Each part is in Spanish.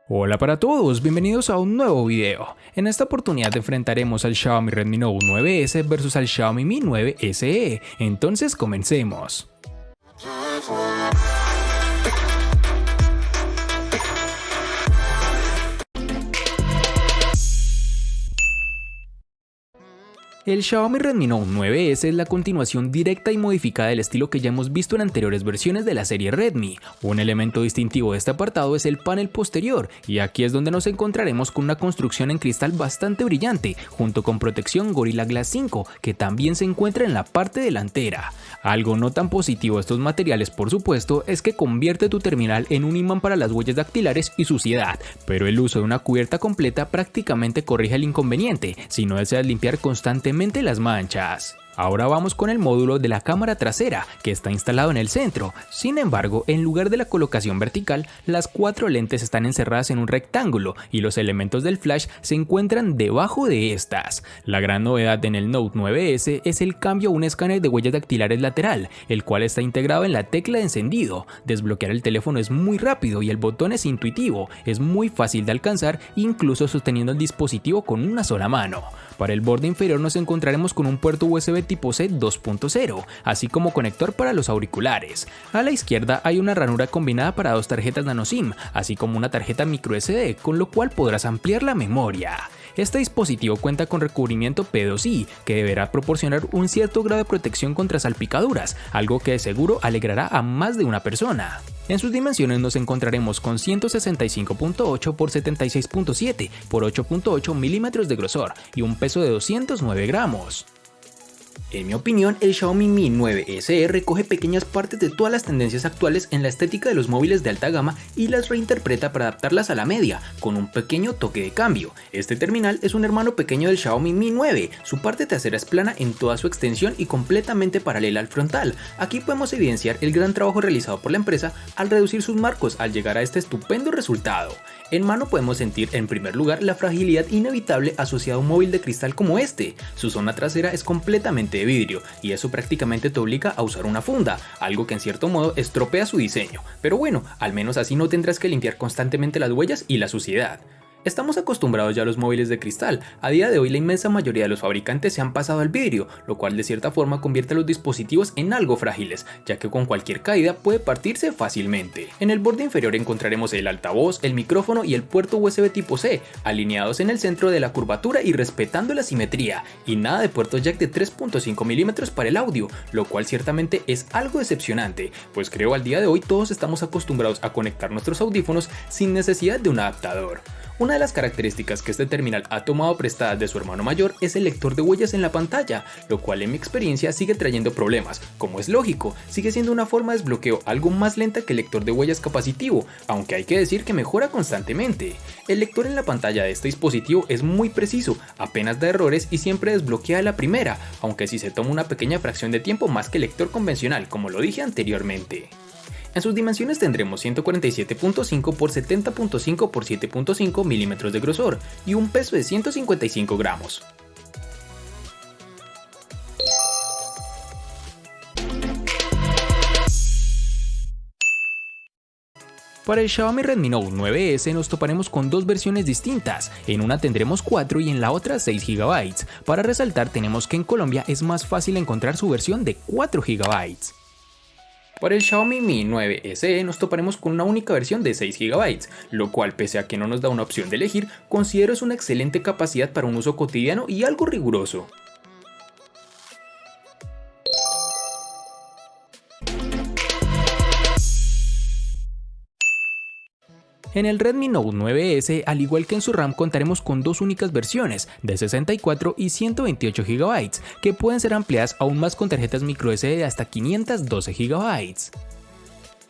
Hola para todos, bienvenidos a un nuevo video. En esta oportunidad enfrentaremos al Xiaomi Redmi Note 9S versus al Xiaomi Mi 9 SE. Entonces comencemos. El Xiaomi Redmi Note 9S es la continuación directa y modificada del estilo que ya hemos visto en anteriores versiones de la serie Redmi. Un elemento distintivo de este apartado es el panel posterior, y aquí es donde nos encontraremos con una construcción en cristal bastante brillante, junto con protección Gorilla Glass 5, que también se encuentra en la parte delantera. Algo no tan positivo de estos materiales, por supuesto, es que convierte tu terminal en un imán para las huellas dactilares y suciedad, pero el uso de una cubierta completa prácticamente corrige el inconveniente si no deseas limpiar constantemente las manchas. Ahora vamos con el módulo de la cámara trasera, que está instalado en el centro. Sin embargo, en lugar de la colocación vertical, las 4 lentes están encerradas en un rectángulo y los elementos del flash se encuentran debajo de estas. La gran novedad en el Note 9S es el cambio a un escáner de huellas dactilares lateral, el cual está integrado en la tecla de encendido. Desbloquear el teléfono es muy rápido y el botón es intuitivo, es muy fácil de alcanzar, incluso sosteniendo el dispositivo con una sola mano. Para el borde inferior nos encontraremos con un puerto USB tipo C 2.0, así como conector para los auriculares. A la izquierda hay una ranura combinada para 2 tarjetas nano SIM, así como una tarjeta microSD, con lo cual podrás ampliar la memoria. Este dispositivo cuenta con recubrimiento P2i, que deberá proporcionar un cierto grado de protección contra salpicaduras, algo que de seguro alegrará a más de una persona. En sus dimensiones nos encontraremos con 165.8 x 76.7 x 8.8 milímetros de grosor y un peso de 209 gramos. En mi opinión, el Xiaomi Mi 9 SE recoge pequeñas partes de todas las tendencias actuales en la estética de los móviles de alta gama y las reinterpreta para adaptarlas a la media, con un pequeño toque de cambio. Este terminal es un hermano pequeño del Xiaomi Mi 9, su parte trasera es plana en toda su extensión y completamente paralela al frontal. Aquí podemos evidenciar el gran trabajo realizado por la empresa al reducir sus marcos al llegar a este estupendo resultado. En mano podemos sentir en primer lugar la fragilidad inevitable asociada a un móvil de cristal como este. Su zona trasera es completamente de vidrio y eso prácticamente te obliga a usar una funda, algo que en cierto modo estropea su diseño, pero bueno, al menos así no tendrás que limpiar constantemente las huellas y la suciedad. Estamos acostumbrados ya a los móviles de cristal. A día de hoy la inmensa mayoría de los fabricantes se han pasado al vidrio, lo cual de cierta forma convierte a los dispositivos en algo frágiles, ya que con cualquier caída puede partirse fácilmente. En el borde inferior encontraremos el altavoz, el micrófono y el puerto USB tipo C, alineados en el centro de la curvatura y respetando la simetría, y nada de puerto jack de 3.5 milímetros para el audio, lo cual ciertamente es algo decepcionante, pues creo al día de hoy todos estamos acostumbrados a conectar nuestros audífonos sin necesidad de un adaptador. Una de las características que este terminal ha tomado prestadas de su hermano mayor es el lector de huellas en la pantalla, lo cual en mi experiencia sigue trayendo problemas. Como es lógico, sigue siendo una forma de desbloqueo algo más lenta que el lector de huellas capacitivo, aunque hay que decir que mejora constantemente. El lector en la pantalla de este dispositivo es muy preciso, apenas da errores y siempre desbloquea a la primera, aunque sí se toma una pequeña fracción de tiempo más que el lector convencional, como lo dije anteriormente. En sus dimensiones tendremos 147.5 x 70.5 x 7.5 milímetros de grosor y un peso de 155 gramos. Para el Xiaomi Redmi Note 9S nos toparemos con 2 versiones distintas, en una tendremos 4 y en la otra 6 GB. Para resaltar tenemos que en Colombia es más fácil encontrar su versión de 4 GB. Para el Xiaomi Mi 9 SE nos toparemos con una única versión de 6 GB, lo cual pese a que no nos da una opción de elegir, considero es una excelente capacidad para un uso cotidiano y algo riguroso. En el Redmi Note 9S, al igual que en su RAM, contaremos con 2 únicas versiones, de 64 y 128 GB, que pueden ser ampliadas aún más con tarjetas microSD de hasta 512 GB.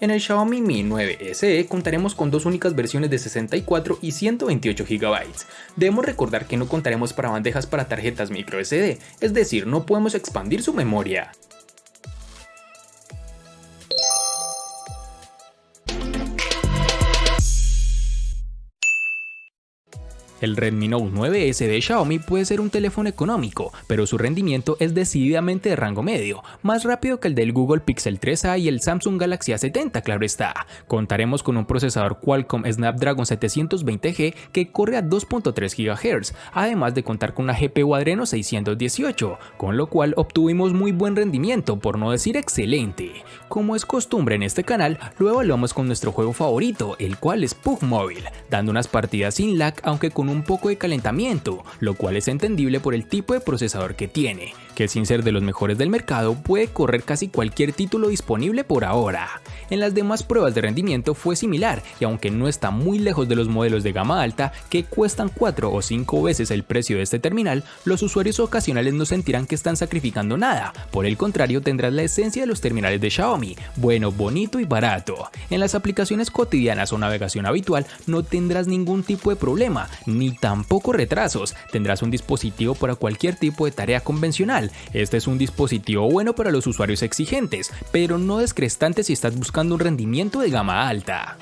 En el Xiaomi Mi 9 SE contaremos con 2 únicas versiones de 64 y 128 GB. Debemos recordar que no contaremos para bandejas para tarjetas microSD, es decir, no podemos expandir su memoria. El Redmi Note 9S de Xiaomi puede ser un teléfono económico, pero su rendimiento es decididamente de rango medio, más rápido que el del Google Pixel 3a y el Samsung Galaxy A70, claro está. Contaremos con un procesador Qualcomm Snapdragon 720G que corre a 2.3 GHz, además de contar con una GPU Adreno 618, con lo cual obtuvimos muy buen rendimiento, por no decir excelente. Como es costumbre en este canal, lo evaluamos con nuestro juego favorito, el cual es PUBG Mobile, dando unas partidas sin lag aunque con un poco de calentamiento, lo cual es entendible por el tipo de procesador que tiene, que sin ser de los mejores del mercado puede correr casi cualquier título disponible por ahora. En las demás pruebas de rendimiento fue similar y aunque no está muy lejos de los modelos de gama alta que cuestan 4 o 5 veces el precio de este terminal, los usuarios ocasionales no sentirán que están sacrificando nada, por el contrario tendrás la esencia de los terminales de Xiaomi, bueno, bonito y barato. En las aplicaciones cotidianas o navegación habitual no tendrás ningún tipo de problema, ni tampoco retrasos, tendrás un dispositivo para cualquier tipo de tarea convencional. Este es un dispositivo bueno para los usuarios exigentes, pero no descrestante si estás buscando un rendimiento de gama alta.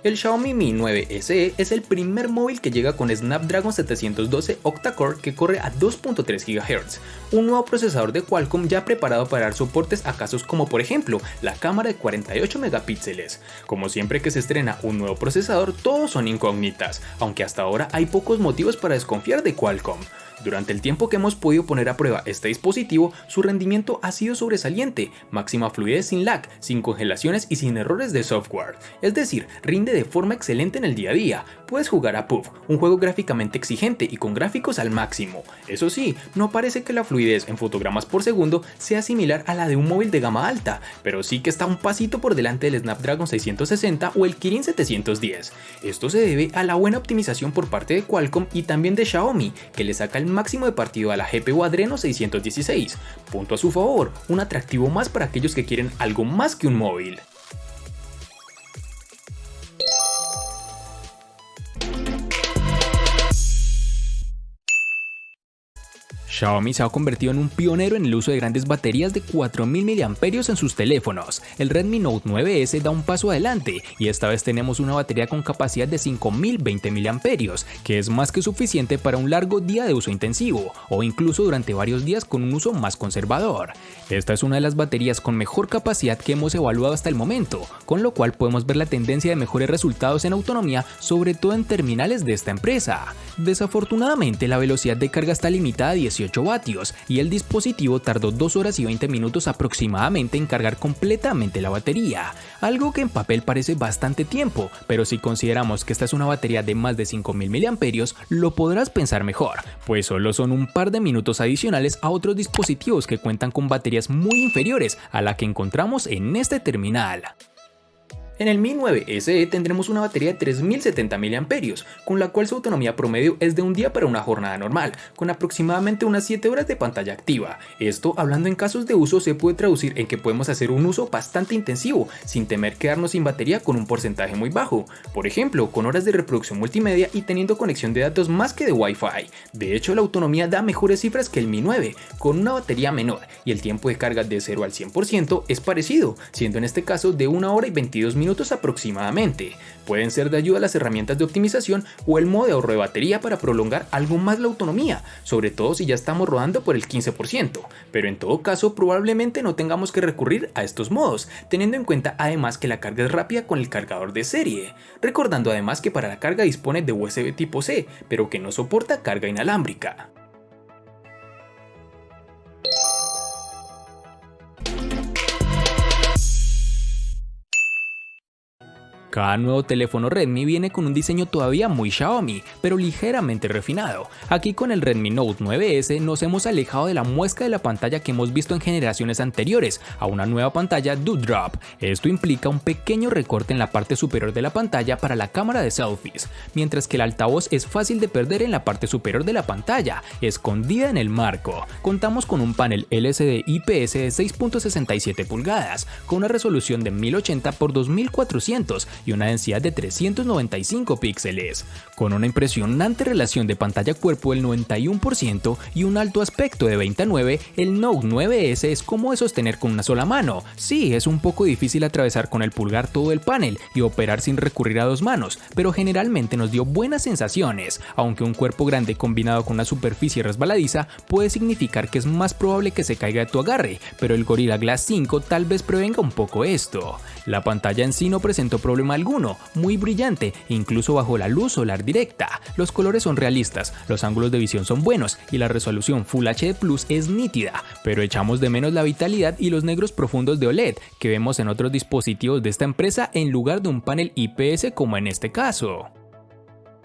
El Xiaomi Mi 9 SE es el primer móvil que llega con Snapdragon 712 octa-core que corre a 2.3 GHz, un nuevo procesador de Qualcomm ya preparado para dar soportes a casos como por ejemplo la cámara de 48 megapíxeles. Como siempre que se estrena un nuevo procesador, todos son incógnitas, aunque hasta ahora hay pocos motivos para desconfiar de Qualcomm. Durante el tiempo que hemos podido poner a prueba este dispositivo, su rendimiento ha sido sobresaliente, máxima fluidez sin lag, sin congelaciones y sin errores de software, es decir, rinde de forma excelente en el día a día. Puedes jugar a PUBG, un juego gráficamente exigente y con gráficos al máximo. Eso sí, no parece que la fluidez en fotogramas por segundo sea similar a la de un móvil de gama alta, pero sí que está un pasito por delante del Snapdragon 660 o el Kirin 710. Esto se debe a la buena optimización por parte de Qualcomm y también de Xiaomi, que le saca el máximo de partido a la GPU Adreno 616. Punto a su favor, un atractivo más para aquellos que quieren algo más que un móvil. Xiaomi se ha convertido en un pionero en el uso de grandes baterías de 4000 mAh en sus teléfonos. El Redmi Note 9S da un paso adelante y esta vez tenemos una batería con capacidad de 5020 mAh, que es más que suficiente para un largo día de uso intensivo o incluso durante varios días con un uso más conservador. Esta es una de las baterías con mejor capacidad que hemos evaluado hasta el momento, con lo cual podemos ver la tendencia de mejores resultados en autonomía, sobre todo en terminales de esta empresa. Desafortunadamente, la velocidad de carga está limitada a 18 vatios y el dispositivo tardó 2 horas y 20 minutos aproximadamente en cargar completamente la batería, algo que en papel parece bastante tiempo, pero si consideramos que esta es una batería de más de 5000 mAh, lo podrás pensar mejor, pues solo son un par de minutos adicionales a otros dispositivos que cuentan con baterías muy inferiores a la que encontramos en este terminal. En el Mi 9 SE tendremos una batería de 3070 mAh, con la cual su autonomía promedio es de un día para una jornada normal, con aproximadamente unas 7 horas de pantalla activa. Esto, hablando en casos de uso, se puede traducir en que podemos hacer un uso bastante intensivo, sin temer quedarnos sin batería con un porcentaje muy bajo. Por ejemplo, con horas de reproducción multimedia y teniendo conexión de datos más que de Wi-Fi. De hecho, la autonomía da mejores cifras que el Mi 9, con una batería menor, y el tiempo de carga de 0 al 100% es parecido, siendo en este caso de 1 hora y 22 minutos aproximadamente. Pueden ser de ayuda las herramientas de optimización o el modo de ahorro de batería para prolongar algo más la autonomía, sobre todo si ya estamos rodando por el 15%, pero en todo caso probablemente no tengamos que recurrir a estos modos, teniendo en cuenta además que la carga es rápida con el cargador de serie, recordando además que para la carga dispone de USB tipo C, pero que no soporta carga inalámbrica. Cada nuevo teléfono Redmi viene con un diseño todavía muy Xiaomi, pero ligeramente refinado. Aquí con el Redmi Note 9S nos hemos alejado de la muesca de la pantalla que hemos visto en generaciones anteriores a una nueva pantalla Dewdrop. Esto implica un pequeño recorte en la parte superior de la pantalla para la cámara de selfies, mientras que el altavoz es fácil de perder en la parte superior de la pantalla, escondida en el marco. Contamos con un panel LCD IPS de 6.67 pulgadas, con una resolución de 1080 x 2400 y una densidad de 395 píxeles. Con una impresionante relación de pantalla-cuerpo del 91% y un alto aspecto de 29, el Note 9S es cómodo de sostener con una sola mano. Sí, es un poco difícil atravesar con el pulgar todo el panel y operar sin recurrir a dos manos, pero generalmente nos dio buenas sensaciones, aunque un cuerpo grande combinado con una superficie resbaladiza puede significar que es más probable que se caiga de tu agarre, pero el Gorilla Glass 5 tal vez prevenga un poco esto. La pantalla en sí no presentó problema alguno, muy brillante, incluso bajo la luz solar directa. Los colores son realistas, los ángulos de visión son buenos y la resolución Full HD Plus es nítida, pero echamos de menos la vitalidad y los negros profundos de OLED que vemos en otros dispositivos de esta empresa en lugar de un panel IPS como en este caso.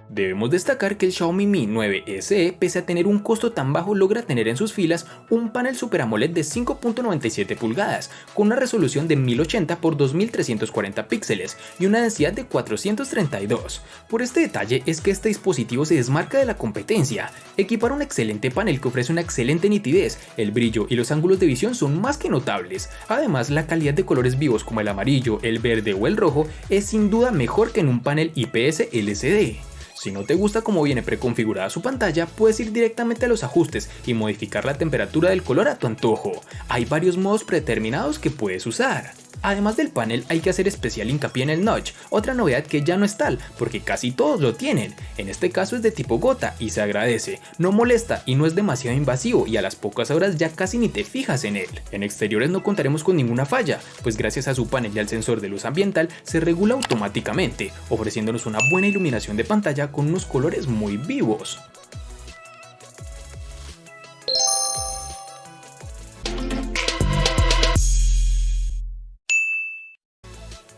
Debemos destacar que el Xiaomi Mi 9 SE, pese a tener un costo tan bajo, logra tener en sus filas un panel Super AMOLED de 5.97 pulgadas, con una resolución de 1080 x 2340 píxeles y una densidad de 432. Por este detalle es que este dispositivo se desmarca de la competencia. Equipar un excelente panel que ofrece una excelente nitidez, el brillo y los ángulos de visión son más que notables. Además, la calidad de colores vivos como el amarillo, el verde o el rojo es sin duda mejor que en un panel IPS LCD. Si no te gusta cómo viene preconfigurada su pantalla, puedes ir directamente a los ajustes y modificar la temperatura del color a tu antojo. Hay varios modos predeterminados que puedes usar. Además del panel, hay que hacer especial hincapié en el notch, otra novedad que ya no es tal, porque casi todos lo tienen. En este caso es de tipo gota y se agradece, no molesta y no es demasiado invasivo y a las pocas horas ya casi ni te fijas en él. En exteriores no contaremos con ninguna falla, pues gracias a su panel y al sensor de luz ambiental se regula automáticamente, ofreciéndonos una buena iluminación de pantalla con unos colores muy vivos.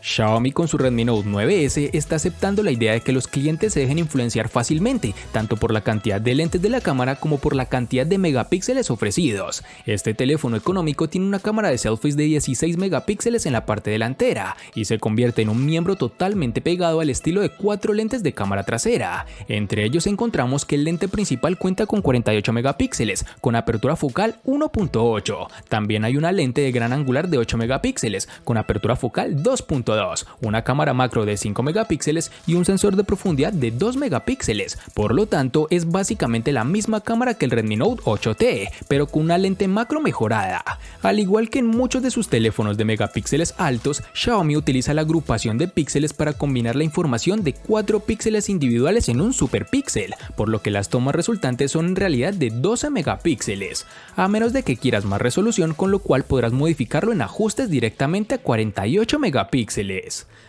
Xiaomi con su Redmi Note 9S está aceptando la idea de que los clientes se dejen influenciar fácilmente, tanto por la cantidad de lentes de la cámara como por la cantidad de megapíxeles ofrecidos. Este teléfono económico tiene una cámara de selfies de 16 megapíxeles en la parte delantera y se convierte en un miembro totalmente pegado al estilo de 4 lentes de cámara trasera. Entre ellos encontramos que el lente principal cuenta con 48 megapíxeles, con apertura focal 1.8. También hay una lente de gran angular de 8 megapíxeles, con apertura focal 2.2. Una cámara macro de 5 megapíxeles y un sensor de profundidad de 2 megapíxeles. Por lo tanto, es básicamente la misma cámara que el Redmi Note 8T, pero con una lente macro mejorada. Al igual que en muchos de sus teléfonos de megapíxeles altos, Xiaomi utiliza la agrupación de píxeles para combinar la información de 4 píxeles individuales en un superpíxel, por lo que las tomas resultantes son en realidad de 12 megapíxeles, a menos de que quieras más resolución, con lo cual podrás modificarlo en ajustes directamente a 48 megapíxeles.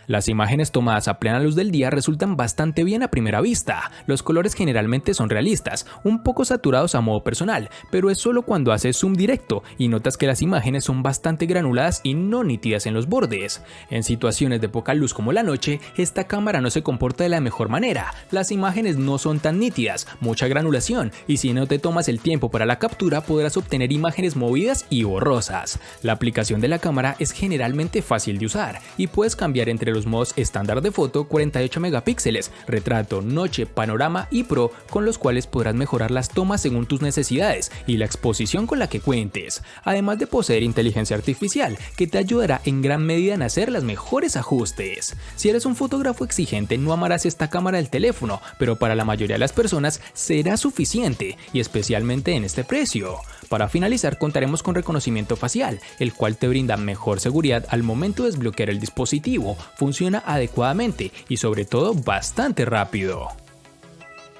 Las imágenes tomadas a plena luz del día resultan bastante bien a primera vista. Los colores generalmente son realistas, un poco saturados a modo personal, pero es solo cuando haces zoom directo y notas que las imágenes son bastante granuladas y no nítidas en los bordes. En situaciones de poca luz como la noche, esta cámara no se comporta de la mejor manera. Las imágenes no son tan nítidas, mucha granulación, y si no te tomas el tiempo para la captura podrás obtener imágenes movidas y borrosas. La aplicación de la cámara es generalmente fácil de usar y puedes cambiar entre los modos estándar de foto, 48 megapíxeles, retrato, noche, panorama y pro, con los cuales podrás mejorar las tomas según tus necesidades y la exposición con la que cuentes, además de poseer inteligencia artificial que te ayudará en gran medida en hacer los mejores ajustes. Si eres un fotógrafo exigente no amarás esta cámara del teléfono, pero para la mayoría de las personas será suficiente y especialmente en este precio. Para finalizar contaremos con reconocimiento facial, el cual te brinda mejor seguridad al momento de desbloquear el dispositivo, funciona adecuadamente y sobre todo bastante rápido.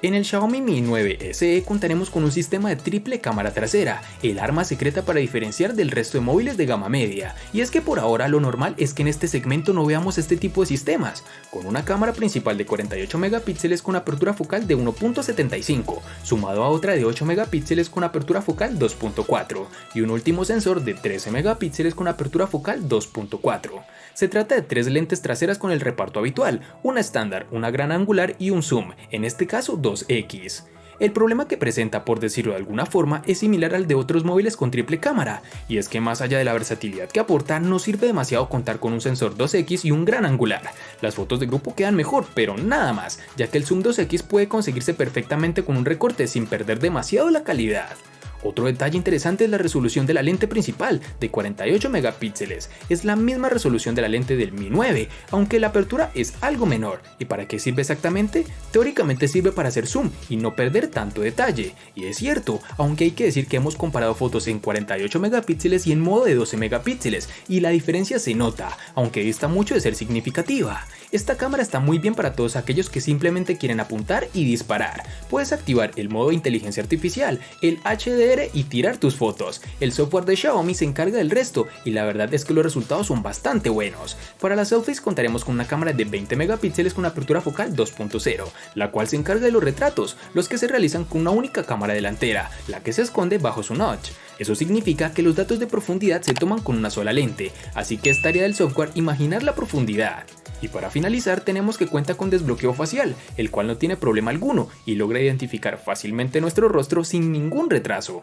En el Xiaomi Mi 9 SE contaremos con un sistema de triple cámara trasera, el arma secreta para diferenciar del resto de móviles de gama media, y es que por ahora lo normal es que en este segmento no veamos este tipo de sistemas, con una cámara principal de 48 megapíxeles con apertura focal de 1.75, sumado a otra de 8 megapíxeles con apertura focal 2.4, y un último sensor de 13 megapíxeles con apertura focal 2.4. Se trata de 3 lentes traseras con el reparto habitual, una estándar, una gran angular y un zoom, en este caso 2x. El problema que presenta, por decirlo de alguna forma, es similar al de otros móviles con triple cámara, y es que más allá de la versatilidad que aporta, no sirve demasiado contar con un sensor 2x y un gran angular. Las fotos de grupo quedan mejor, pero nada más, ya que el zoom 2x puede conseguirse perfectamente con un recorte sin perder demasiado la calidad. Otro detalle interesante es la resolución de la lente principal, de 48 megapíxeles. Es la misma resolución de la lente del Mi 9, aunque la apertura es algo menor. ¿Y para qué sirve exactamente? Teóricamente sirve para hacer zoom y no perder tanto detalle. Y es cierto, aunque hay que decir que hemos comparado fotos en 48 megapíxeles y en modo de 12 megapíxeles, y la diferencia se nota, aunque dista mucho de ser significativa. Esta cámara está muy bien para todos aquellos que simplemente quieren apuntar y disparar. Puedes activar el modo de inteligencia artificial, el HDR y tirar tus fotos. El software de Xiaomi se encarga del resto y la verdad es que los resultados son bastante buenos. Para las selfies contaremos con una cámara de 20 megapíxeles con apertura focal 2.0, la cual se encarga de los retratos, los que se realizan con una única cámara delantera, la que se esconde bajo su notch. Eso significa que los datos de profundidad se toman con una sola lente, así que es tarea del software imaginar la profundidad. Y para finalizar tenemos que cuenta con desbloqueo facial, el cual no tiene problema alguno y logra identificar fácilmente nuestro rostro sin ningún retraso.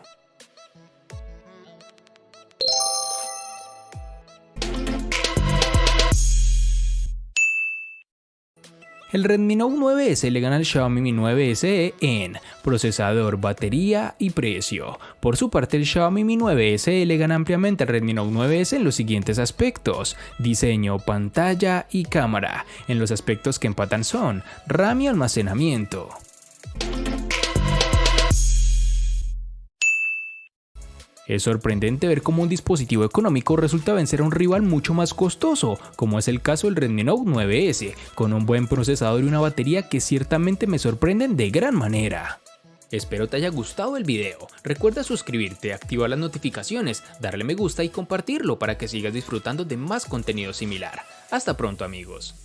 El Redmi Note 9S le gana al Xiaomi Mi 9 SE en procesador, batería y precio. Por su parte, el Xiaomi Mi 9 SE le gana ampliamente al Redmi Note 9S en los siguientes aspectos: diseño, pantalla y cámara. En los aspectos que empatan son RAM y almacenamiento. Es sorprendente ver cómo un dispositivo económico resulta vencer a un rival mucho más costoso, como es el caso del Redmi Note 9S, con un buen procesador y una batería que ciertamente me sorprenden de gran manera. Espero te haya gustado el video. Recuerda suscribirte, activar las notificaciones, darle me gusta y compartirlo para que sigas disfrutando de más contenido similar. Hasta pronto, amigos.